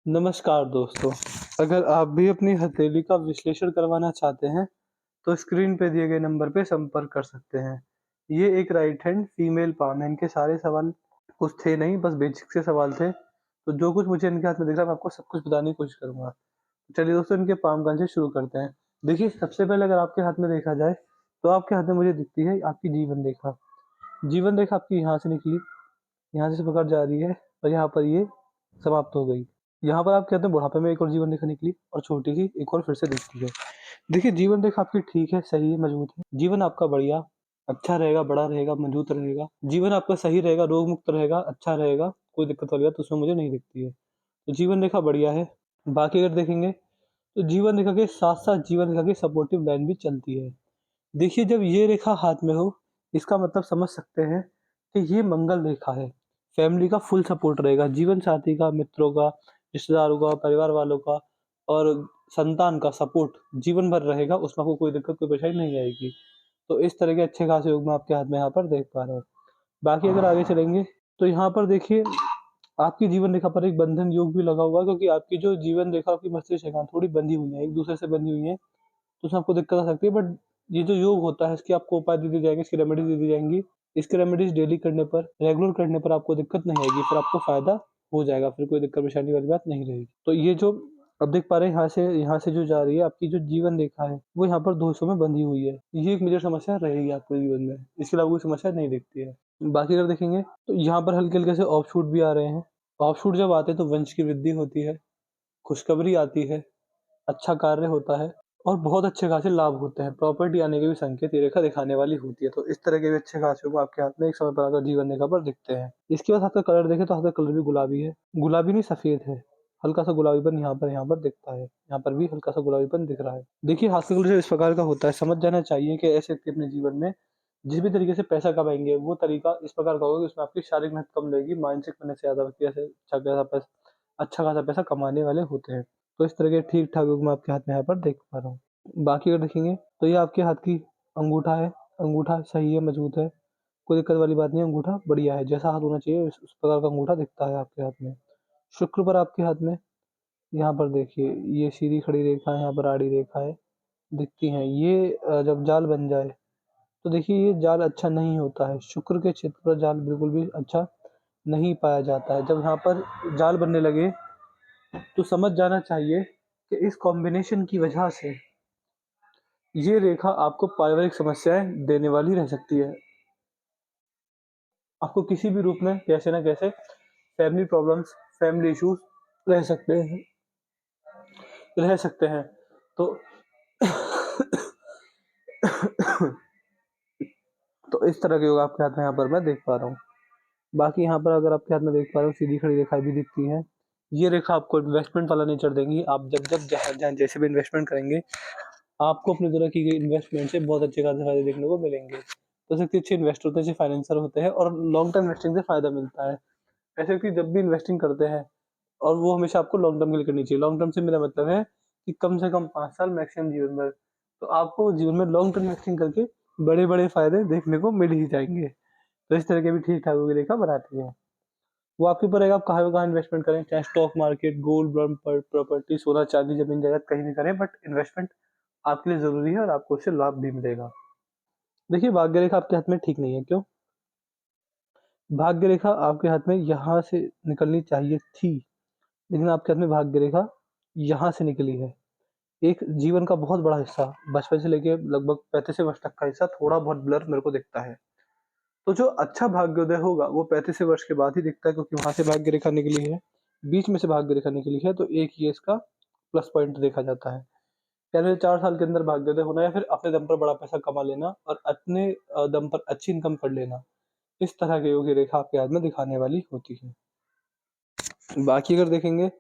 नमस्कार दोस्तों, अगर आप भी अपनी हथेली का विश्लेषण करवाना चाहते हैं, तो स्क्रीन पे दिए गए नंबर पे संपर्क कर सकते हैं। ये एक राइट हैंड फीमेल पाम है, इनके सारे सवाल कुछ थे नहीं, बस बेसिक से सवाल थे। तो जो कुछ मुझे इनके हाथ में दिख रहा है, मैं आपको सब कुछ बताने की कोशिश करूँगा। चलिए दोस्तों, इनके पाम गन से शुरू करते हैं। देखिए, सबसे पहले अगर आपके हाथ में देखा जाए, तो आपके हाथ में मुझे दिखती है आपकी जीवन रेखा। जीवन रेखा आपकी यहाँ से निकली, यहाँ से पकड़ जा रही है और यहाँ पर ये समाप्त हो गई। यहाँ पर आप कहते हैं बुढ़ापे में एक और जीवन रेखा निकली और छोटी सी एक और फिर से दिखती है। देखिए, जीवन रेखा आपकी ठीक है, सही है, मजबूत है। जीवन आपका बढ़िया, अच्छा रहेगा, बड़ा रहेगा, मजबूत रहेगा। जीवन आपका सही रहेगा, रोग मुक्त रहेगा, अच्छा रहेगा, कोई दिक्कत वाली बात उसमें मुझे नहीं दिखती है। तो जीवन रेखा बढ़िया है। बाकी अगर देखेंगे, तो जीवन रेखा के साथ-साथ जीवन रेखा की सपोर्टिव लाइन भी चलती है। देखिए, जब ये रेखा हाथ में हो, इसका मतलब समझ सकते हैं कि ये मंगल रेखा है। फैमिली का फुल सपोर्ट रहेगा, जीवन साथी का, मित्रों का, रिश्तेदारों का, परिवार वालों का और संतान का सपोर्ट जीवन भर रहेगा, उसमें आपको कोई दिक्कत, कोई परेशानी नहीं आएगी। तो इस तरह के अच्छे खासे योग मैं आपके हाथ में यहाँ पर देख पा रहा हूँ। बाकी अगर आगे चलेंगे, तो यहाँ पर देखिए, आपकी जीवन रेखा पर एक बंधन योग भी लगा हुआ है, क्योंकि आपकी जो जीवन रेखा, आपकी मस्तिष्क रेखा थोड़ी बंधी हुई है, एक-दूसरे से बंधी हुई है। तो उसमें आपको दिक्कत आ सकती है, बट ये जो योग होता है, इसकी आपको उपाय दे दी जाएँगे, इसकी रेमेडीज़ दे दी जाएँगी। इसकी रेमेडीज़ डेली करने पर, रेगुलर करने पर आपको दिक्कत नहीं आएगी, फिर आपको फ़ायदा हो जाएगा, फिर कोई दिक्कत परेशानी वाली बात नहीं रहेगी। तो ये जो अब देख पा रहे हैं, यहाँ से जो जा रही है, आपकी जो जीवन रेखा है, वो यहाँ पर 2 हिस्सों में बंधी हुई है। ये एक मेजर समस्या रहेगी आपके जीवन में, इसके अलावा कोई समस्या नहीं दिखती है। बाकी अगर देखेंगे, तो यहाँ पर हल्के-हल्के से ऑफशूट भी आ रहे हैं। ऑफशूट जब आते हैं, तो वंश की वृद्धि होती है, खुशखबरी आती है, अच्छा कार्य होता है और बहुत अच्छे खासे लाभ होते हैं। प्रॉपर्टी आने के भी संकेत ये रेखा दिखाने वाली होती है। तो इस तरह के भी अच्छे खासे योग आपके हाथ में एक समय पर आकर जीवन रेखा पर दिखते हैं। इसके बाद हाथ का कलर देखें, तो हाथ का कलर भी गुलाबी है। गुलाबी नहीं, सफ़ेद है। हल्का-सा गुलाबीपन यहाँ पर दिखता है। यहाँ पर भी हल्का-सा गुलाबीपन दिख रहा है। देखिए, हाथ का कलर इस प्रकार का होता है, समझ जाना चाहिए कि ऐसे व्यक्ति अपने जीवन में जिस भी तरीके से पैसा कमाएँगे, वो तरीका इस प्रकार का होगा कि उसमें आपकी शारीरिक मेहनत कम लगेगी, मानसिक मेहनत से ज़्यादा व्यक्ति ऐसे अच्छा खासा पैसा कमाने वाले होते हैं। तो इस तरह के ठीक-ठाक योग मैं आपके हाथ में यहाँ पर देख पा रहा हूँ। बाकी अगर देखेंगे, तो ये आपके हाथ की अंगूठा है, अंगूठा सही है, मजबूत है, कोई दिक्कत वाली बात नहीं है, अंगूठा बढ़िया है, जैसा हाथ होना चाहिए उस प्रकार का अंगूठा दिखता है आपके हाथ में। शुक्र पर आपके हाथ में, यहाँ पर देखिए, ये सीधी खड़ी रेखा है, यहाँ पर आड़ी रेखाएँ दिखती हैं। ये जब जाल बन जाए, तो देखिए ये जाल अच्छा नहीं होता है। शुक्र के क्षेत्र पर जाल बिल्कुल भी अच्छा नहीं पाया जाता है। जब यहाँ पर जाल बनने लगे, तो समझ जाना चाहिए कि इस कॉम्बिनेशन की वजह से ये रेखा आपको पारिवारिक समस्याएँ देने वाली रह सकती है। आपको किसी भी रूप में कैसे न कैसे फैमिली प्रॉब्लम्स, फैमिली इश्यूज़ रह सकते हैं। तो तो इस तरह के योग आपके हाथ में यहाँ पर मैं देख पा रहा हूँ। बाकी यहाँ पर अगर आपके हाथ में देख पा रहे हो, सीधी खड़ी रेखाएँ भी दिखती हैं। ये रेखा आपको इन्वेस्टमेंट वाला नेचर देंगी। आप जब जहाँ जैसे भी इन्वेस्टमेंट करेंगे, आपको अपने द्वारा की गई इन्वेस्टमेंट से बहुत अच्छे खासे फ़ायदे देखने को मिलेंगे। तो ऐसे व्यक्ति अच्छे इन्वेस्टर होते हैं, अच्छे फाइनेंसर होते हैं और लॉन्ग टर्म इन्वेस्टिंग से फ़ायदा मिलता है। ऐसे व्यक्ति जब भी इन्वेस्टिंग करते हैं, और वो हमेशा आपको लॉन्ग टर्म के लिए करनी चाहिए। लॉन्ग टर्म से मेरा मतलब है कि कम से कम 5 साल, मैक्सिमम जीवन भर। तो आपको जीवन में लॉन्ग टर्म इन्वेस्टिंग करके बड़े-बड़े फ़ायदे देखने को मिल ही जाएँगे। तो इस तरह के भी ठीक-ठाक की रेखा बनाती है। वो आपके ऊपर रहेगा, आप कहाँ इन्वेस्टमेंट करें, चाहे stock market, gold, bond, property, सोना, चांदी, ज़मीन-जायदाद कहीं भी करें, बट इन्वेस्टमेंट आपके लिए ज़रूरी है और आपको उससे लाभ भी मिलेगा। देखिए, भाग्य रेखा आपके हाथ में ठीक नहीं है, क्यों? भाग्य रेखा आपके हाथ में यहाँ से निकलनी चाहिए थी, लेकिन आपके हाथ में भाग्य रेखा यहाँ से निकली है। एक जीवन का बहुत बड़ा हिस्सा, बचपन से लेके लगभग 35वें वर्ष तक का हिस्सा थोड़ा बहुत ब्लर मेरे को दिखता है। तो जो अच्छा भाग्योदय होगा, वो 35वें वर्ष के बाद ही दिखता है, क्योंकि वहाँ से भाग्य रेखा निकली है, बीच में से भाग्य रेखा निकली है, तो एक ये इसका प्लस पॉइंट देखा जाता है। पहले 4 साल के अंदर भाग्योदय होना, या फिर अपने दम पर बड़ा पैसा कमा लेना और अपने दम पर अच्छी इनकम कर लेना, इस तरह की योग्य रेखा आपके हाथ में दिखाने वाली होती है। बाकी अगर देखेंगे,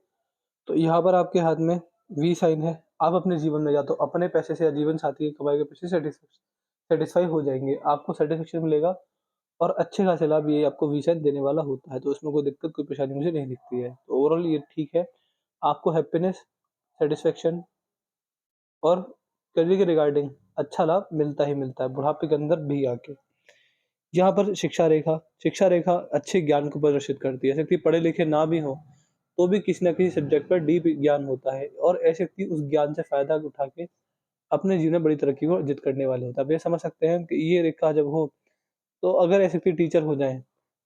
तो यहाँ पर आपके हाथ में वी साइन है। आप अपने जीवन में या तो अपने पैसे से या जीवन साथी की कमाई के पैसे से सैटिस्फाई हो जाएँगे। आपको सैटिस्फैक्शन मिलेगा और अच्छे खासे लाभ ये आपको वी साइन देने वाला होता है, तो उसमें कोई दिक्कत, कोई परेशानी मुझे नहीं दिखती है। तो ओवरऑल ये ठीक है। आपको हैप्पीनेस, सैटिस्फैक्शन और करियर के रिगार्डिंग अच्छा लाभ मिलता ही मिलता है, बुढ़ापे के अंदर भी आके। यहाँ पर शिक्षा रेखा अच्छे ज्ञान को प्रदर्शित करती है। ऐसे व्यक्ति पढ़े लिखे ना भी हों, तो भी किसी न किसी सब्जेक्ट पर डीप ज्ञान होता है और ऐसे व्यक्ति उस ज्ञान से फ़ायदा उठा के अपने जीवन में बड़ी तरक्की को अर्जित करने वाले होते हैं। आप ये समझ सकते हैं कि ये रेखा जब हो, तो अगर ऐसे व्यक्ति टीचर हो जाएँ,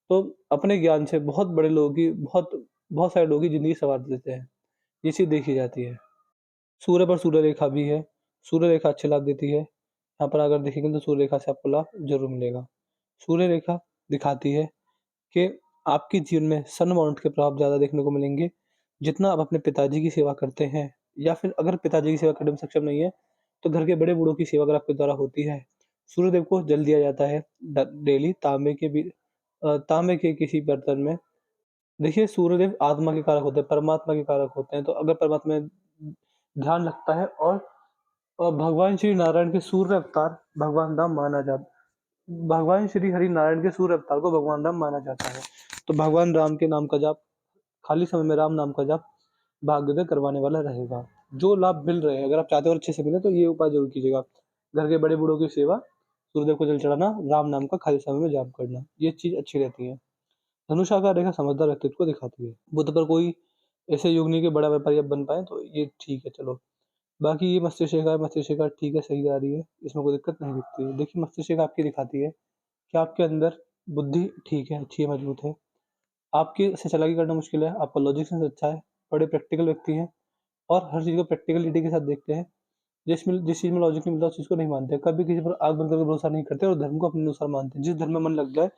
तो अपने ज्ञान से बहुत बड़े लोगों की बहुत सारे लोगों की ज़िंदगी सँवार देते हैं। ये चीज़ देखी जाती है। सूर्य पर सूर्य रेखा भी है। सूर्य रेखा अच्छे लाभ देती है। यहाँ पर अगर देखेंगे तो सूर्य रेखा से आपको लाभ ज़रूर मिलेगा। सूर्य रेखा दिखाती है कि आपके जीवन में सन माउंट के प्रभाव ज़्यादा देखने को मिलेंगे। जितना आप अपने पिताजी की सेवा करते हैं या फिर अगर पिताजी की सेवा करने में सक्षम नहीं है, तो घर के बड़े-बूढ़ों की सेवा अगर आपके द्वारा होती है, सूर्यदेव को जल दिया जाता है डेली तांबे के किसी बर्तन में। देखिए सूर्यदेव आत्मा के कारक होते हैं, परमात्मा के कारक होते हैं, तो अगर परमात्मा में ध्यान लगता है और भगवान श्री नारायण के सूर्य अवतार भगवान राम माना जाता भगवान श्री हरि नारायण के सूर्य अवतार को भगवान राम माना जाता है। तो भगवान राम के नाम का जाप, खाली समय में राम नाम का जाप भाग्योदय करवाने वाला रहेगा। जो लाभ मिल रहे हैं, अगर आप चाहते हो अच्छे से मिले तो ये उपाय ज़रूर कीजिएगा। घर के बड़े-बूढ़ों की सेवा, सूर्यदेव को जल चढ़ाना, राम नाम का खाली समय में जाप करना, ये चीज़ अच्छी रहती है। धनुषाकार रेखा समझदार व्यक्तित्व को दिखाती है। बुध पर कोई ऐसे योग नहीं कि बड़ा व्यापारी आप बन पाएँ, तो ये ठीक है चलो। बाकी ये मस्तिष्क रेखा ठीक है, सही जा रही है, इसमें कोई दिक्कत नहीं दिखती है। देखिए मस्तिष्क रेखा आपकी दिखाती है कि आपके अंदर बुद्धि ठीक है, अच्छी है, मजबूत है। आपके से चालाकी करना मुश्किल है, आपका लॉजिक सेंस अच्छा है, बड़े प्रैक्टिकल व्यक्ति हैं और हर चीज़ को प्रैक्टिकलिटी के साथ देखते हैं। जिस चीज़ में लॉजिक नहीं मिलता उस चीज़ को नहीं मानते। कभी किसी पर आँख बंद करके भरोसा नहीं करते और धर्म को अपने अनुसार मानते हैं। जिस धर्म में मन लग जाए,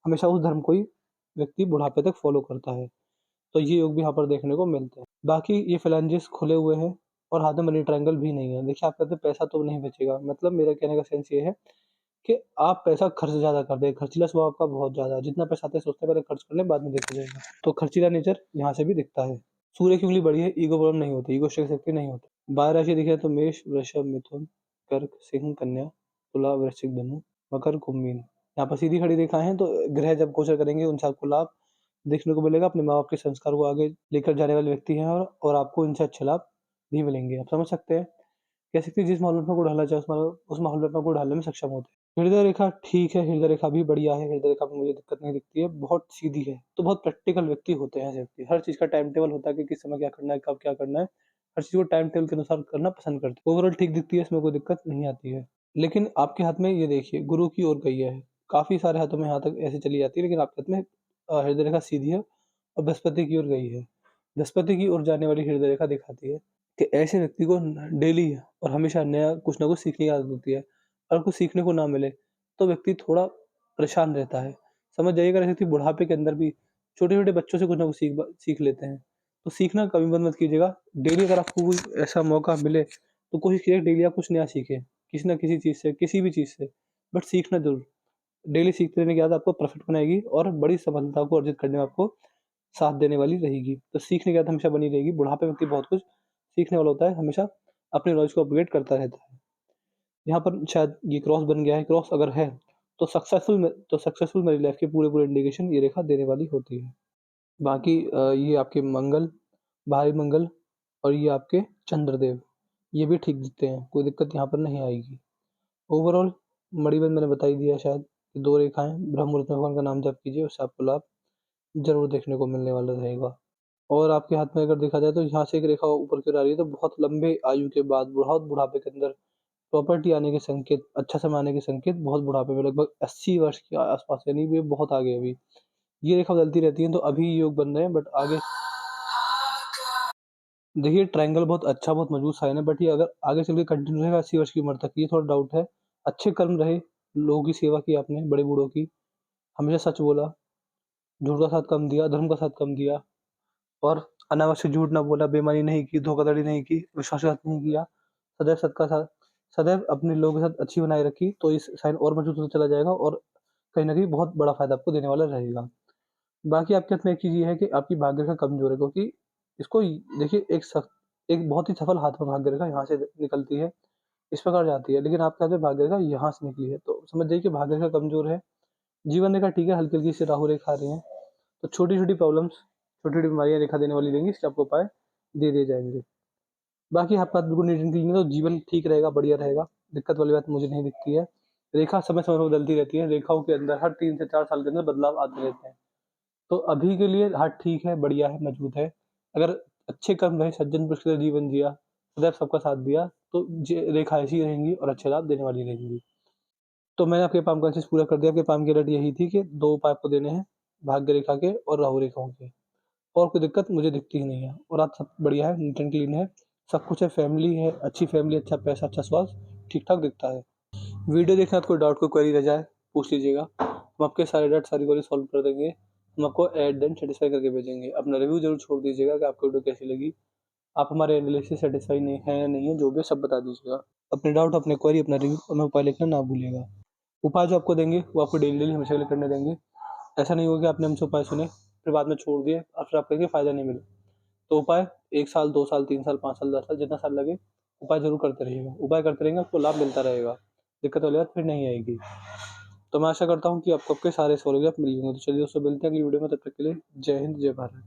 हमेशा उस धर्म को ही व्यक्ति बुढ़ापे तक फ़ॉलो करता है। तो ये योग भी यहाँ पर देखने को मिलते हैं। बाकी ये फ़ैलेंजेस खुले हुए हैं और हाथ में मनी ट्रायंगल भी नहीं है। देखिए आपके पास पैसा तो नहीं बचेगा, मतलब मेरा कहने का सेंस ये है कि आप पैसा खर्च ज़्यादा कर दें, खर्चीला स्वभाव आपका बहुत ज़्यादा है। जितना पैसा आते हैं सोचते हैं पहले खर्च कर लें, बाद में देखा जाएगा। तो खर्चीला नेचर यहाँ से भी दिखता है। सूर्य की उंगली बड़ी है, ईगो प्रॉब्लम नहीं होती, ईगो शक्ति नहीं होती। 12 राशि दिखे तो मेष, वृषभ, मिथुन, कर्क, सिंह, कन्या, तुला, वृश्चिक, धनु, मकर, कुंभ, मीन। यहाँ पर सीधी खड़ी रेखाएँ हैं, तो ग्रह जब गोचर करेंगे उनसे आपको लाभ देखने को मिलेगा। अपने माँ-बाप के संस्कार को आगे लेकर जाने वाले व्यक्ति हैं और आपको इनसे अच्छे लाभ भी मिलेंगे। आप समझ सकते हैं, कह सकते हैं जिस माहौल में अपने को ढालना चाहे उस माहौल में अपने को ढालने में सक्षम होते हैं। हृदय रेखा ठीक है, हृदय रेखा भी बढ़िया है, हृदय रेखा में मुझे दिक्कत नहीं दिखती है, बहुत सीधी है। तो बहुत प्रैक्टिकल व्यक्ति होते हैं ऐसे व्यक्ति, हर चीज़ का टाइम टेबल होता है कि किस समय क्या करना है, कब क्या करना है, हर चीज़ को टाइम टेबल के अनुसार करना पसंद करते हैं। ओवरऑल ठीक दिखती है, इसमें कोई दिक्कत नहीं आती है। लेकिन आपके हाथ में ये देखिए गुरु की ओर गई है, काफ़ी सारे हाथों में यहाँ तक ऐसे चली जाती है, लेकिन आपके हाथ में हृदय रेखा सीधी है और बृहस्पति की ओर गई है। बृहस्पति की ओर जाने वाली हृदय रेखा दिखाती है कि ऐसे व्यक्ति को डेली और हमेशा नया कुछ ना कुछ सीखने की आदत होती है। अगर कुछ सीखने को ना मिले, तो व्यक्ति थोड़ा परेशान रहता है। समझ जाइए अगर ऐसे व्यक्ति बुढ़ापे के अंदर भी छोटे-छोटे बच्चों से कुछ ना कुछ सीख लेते हैं। तो सीखना कभी बंद मत कीजिएगा। डेली अगर आपको कोई ऐसा मौका मिले, तो कोशिश कीजिए डेली आप कुछ नया सीखें। किसी न किसी चीज़ से, किसी भी चीज़ से, बट सीखना ज़रूर। डेली सीखते रहने की आदत आपको परफेक्ट बनाएगी और बड़ी सफलता को अर्जित करने में आपको साथ देने वाली रहेगी। तो सीखने की आदत हमेशा बनी रहेगी। बुढ़ापे में व्यक्ति बहुत कुछ सीखने वाला होता है, हमेशा अपनी नॉलेज को अपग्रेड करता रहता है। यहाँ पर शायद ये क्रॉस बन गया है, क्रॉस अगर है, तो सक्सेसफुल मैरिज लाइफ़ के पूरे-पूरे इंडिकेशन ये रेखा देने वाली होती है। बाकी ये आपके मंगल, भाई मंगल और ये आपके चंद्रदेव, ये भी ठीक दिखते हैं, कोई दिक्कत यहाँ पर नहीं आएगी। ओवरऑल मणिबंध मैंने बता ही दिया शायद, 2 रेखाएँ, ब्रह्म मुहूर्त में भगवान का नाम जाप कीजिए, उससे आपको लाभ ज़रूर देखने को मिलने वाला रहेगा। और आपके हाथ में अगर देखा जाए तो यहाँ से एक रेखा ऊपर की ओर आ रही है, तो बहुत लंबे आयु के बाद, बहुत बुढ़ापे के अंदर प्रॉपर्टी आने के संकेत, अच्छा समय आने के संकेत बहुत बुढ़ापे में लगभग 80 वर्ष के आस-पास, यानी ये बहुत आगे है अभी। ये रेखा बदलती रहती है, तो अभी योग बन रहे हैं, बट आगे देखिए ट्रायंगल बहुत अच्छा, बहुत मजबूत साइन है, बट ये अगर आगे चल के कंटिन्यू रहेगा 80 वर्ष की उम्र तक, ये थोड़ा डाउट है। अच्छे कर्म रहे, लोगों की सेवा की आपने, बड़े-बूढ़ों की, हमेशा सच बोला, झूठ का साथ कम दिया, धर्म का साथ कम दिया और अनावश्यक झूठ ना बोला, बेईमानी नहीं की, धोखाधड़ी नहीं की, विश्वासघात नहीं किया, सदैव सबका साथ, सदैव अपने लोगों के साथ अच्छी बनाए रखी, तो इस साइन और मजबूत होता चला जाएगा और कहीं न कहीं बहुत बड़ा फ़ायदा आपको देने वाला रहेगा। बाकी आपके हाथ में एक चीज़ ये है कि आपकी भाग्य रेखा कमज़ोर है, क्योंकि इसको देखिए एक बहुत ही सफल हाथ में भाग्य रेखा यहाँ से निकलती है, इस प्रकार जाती है, लेकिन आपके हाथ में भाग्य रेखा यहाँ से निकली है, तो समझ जाइए कि भाग्य रेखा कमज़ोर है। जीवन रेखा ठीक है, हल्की-हल्की सी राहु रेखा आ रही हैं, तो छोटी-छोटी प्रॉब्लम्स, छोटी-छोटी बीमारियाँ रेखा देने वाली रहेंगी, इसके आपको उपाय दे दिए जाएँगे। बाकी आपका बिल्कुल नीट एंड क्लीन है, तो जीवन ठीक रहेगा, बढ़िया रहेगा, दिक्कत वाली बात मुझे नहीं दिखती है। रेखा समय-समय पर बदलती रहती है, रेखाओं के अंदर हर 3 से 4 साल के अंदर बदलाव आते रहते हैं। तो अभी के लिए हाँ, ठीक है, बढ़िया है, मजबूत है। अगर अच्छे कर्म रहे, सज्जन पुरुष की तरह जीवन जिया, सदैव सबका साथ दिया, तो रेखा ऐसी रहेंगी और अच्छे लाभ देने वाली रहेंगी। तो मैंने आपके पाम का चीज़ पूरा कर दिया। आपके पाम की अलर्ट यही थी कि 2 उपाय आपको देने हैं, भाग्य रेखा के और राहु रेखाओं के। और कोई दिक्कत मुझे दिखती ही नहीं है और आज सब बढ़िया है, नीट एंड क्लीन है, सब कुछ है, फैमिली है, अच्छी फैमिली, अच्छा पैसा, अच्छा स्वास्थ्य, ठीक-ठाक दिखता है। वीडियो देखना तो कोई डाउट, कोई क्वेरी रह जाए, पूछ लीजिएगा। हम आपके सारे डाउट, सारी क्वेरी सॉल्व कर देंगे। हम आपको एट द एंड सैटिस्फाई करके भेजेंगे। अपना रिव्यू ज़रूर छोड़ दीजिएगा कि आपको वीडियो कैसी लगी। आप हमारे एनालिसिस से सैटिस्फाई नहीं हैं या नहीं है, जो भी है सब बता दीजिएगा। अपने डाउट, अपने क्वेरी, अपना रिव्यू हमें उपाय लिखना ना भूलिएगा। उपाय जो आपको देंगे वो आपको डेली हमेशा के लिए करने देंगे। ऐसा नहीं होगा कि आपने हमसे उपाय सुने, फिर बाद में छोड़ दिए और फिर आपको कहेंगे फ़ायदा नहीं मिला। तो उपाय 1 साल, 2 साल, 3 साल, 5 साल, 10 साल, जितना साल लगे, उपाय ज़रूर करते रहिएगा। उपाय करते रहेंगे, आपको लाभ मिलता रहेगा। दिक्कत वाली बात फिर नहीं आएगी। तो मैं आशा करता हूँ कि आपको आपके सारे सवालों के जवाब मिल गए होंगे। तो चलिए दोस्तों, मिलते हैं अगली वीडियो में, तब तक के लिए जय हिंद, जय भारत।